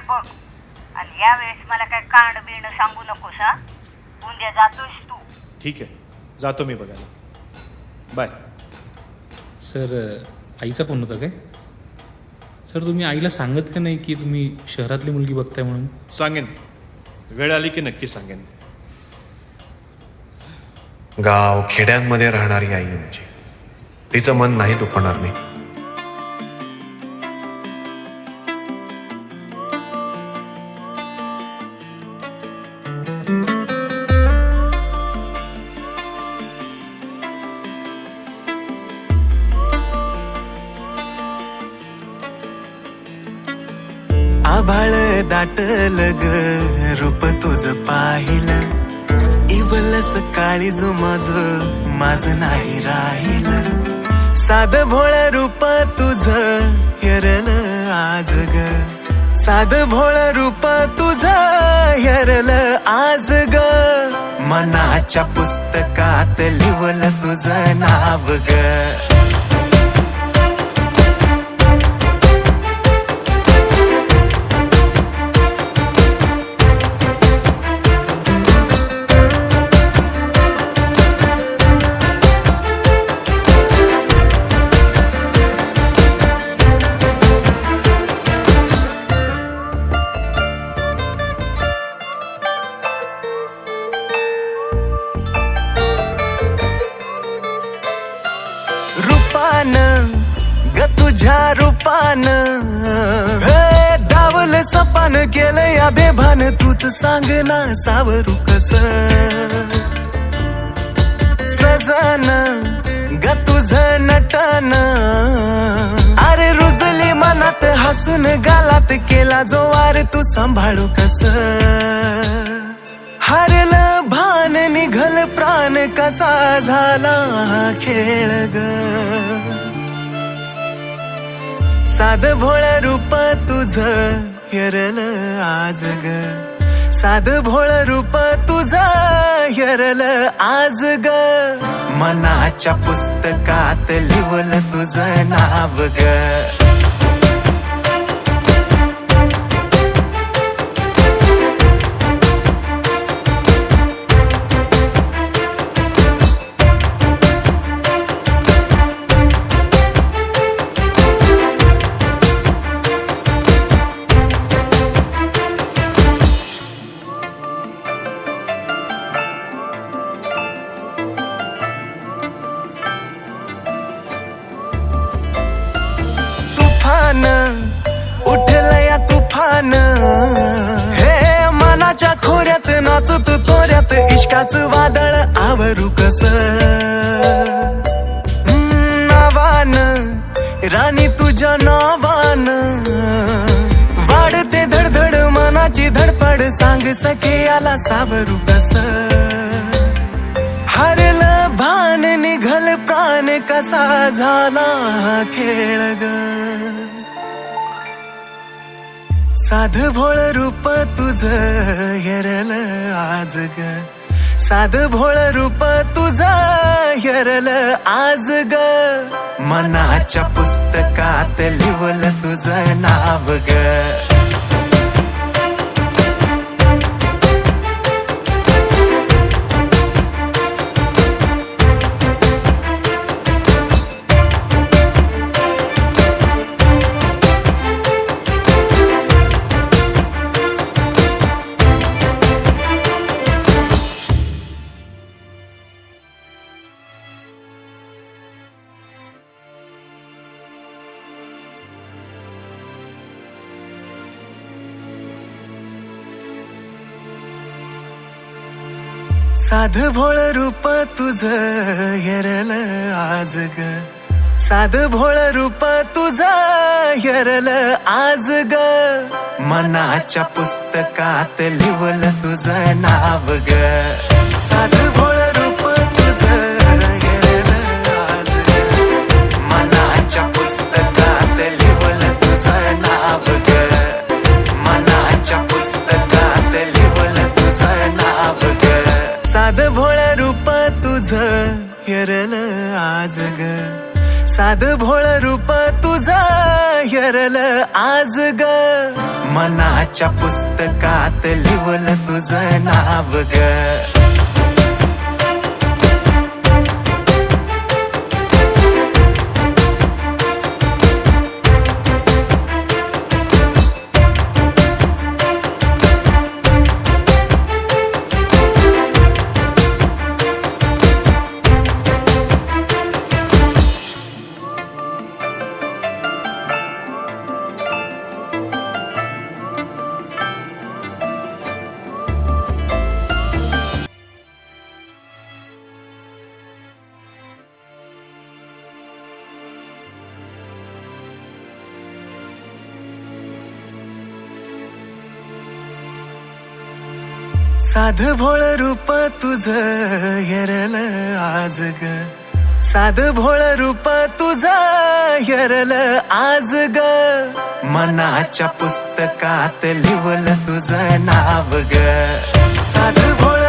बघ. आणि यावेळेस मला काय कांड बिण सांगू नकोस हा. उद्या जातोस तू. ठीक आहे, जातो मी बघायला. बाय. सर, आईचा फोन होता काय? सर, तुम्ही आईला सांगत का नाही की तुम्ही शहरातली मुलगी बघताय म्हणून? सांगेन, वेळ आली की नक्की सांगेन. गाव खेड्यांमध्ये राहणारी आई आमची, तिचं मन नाही दुखवणार मी. आभाळ दाटल ग रूप तुझ पाहिलं, इवलस काळीज माझ नाही राहिलं. साध भोळ रूप तुझ हेरल आज ग, साध भोळ रूप तुझ हेरल आज ग. मनाच्या पुस्तकात लिवल तुझं नाव ग. ग तुझ्या रूपान धावल सपान केलं या बेभान. तूच सांग ना सावरू कस सजन ग तुझ नटन. अरे रुजली मनात हसून गालात केला जो वार तू सांभाळू कस. हरल भान निघल प्राण कसा झाला खेळ ग. साध भोळ रूप तुझ हेरल आज ग, साध भोळ रूप तुझ हेरल आज ग. मनाच्या पुस्तकात लिवल तुझं नाव ग. उठल या तुफान हे मनाच्या खोऱ्यात नाचत तोऱ्यात इश्काचं वादळ आवरू कस. नावान राणी तुझ्या नावान वाढते धडधड मनाची धडपड. सांग सखे याला सावरू कस. हरल भान निघल प्राण कसा झाला खेळ ग. साध भोळ रूप तुझ हेरल आज ग, साध भोळ रूप तुझ हेरल आज ग. मनाच्या पुस्तकात लिवल तुझं नाव ग. साध भोळ रूप तुझ हेरल आज ग, साध भोळ रूप तुझ हेरल आज ग. मनाच्या पुस्तकात लिवल तुझं नाव ग. साध भोळ रूप तुझ हेरल आज ग, मनाच्या पुस्तकात लिवल तुझं नाव ग. मनाच्या पुस्तकात लिवल तुझं नाव ग. साध भोळ रूप तुझ हेरल आज ग, साध भोळ रूप तुझ यरल आज ग मनाच्या पुस्तकात लिवलं तुझं नाव ग साध भोळ रूप तुझं यरल आज ग साध भोळ रूप तुझं यरल आज ग मनाच्या पुस्तकात लिवलं तुझं नाव ग साध भोळ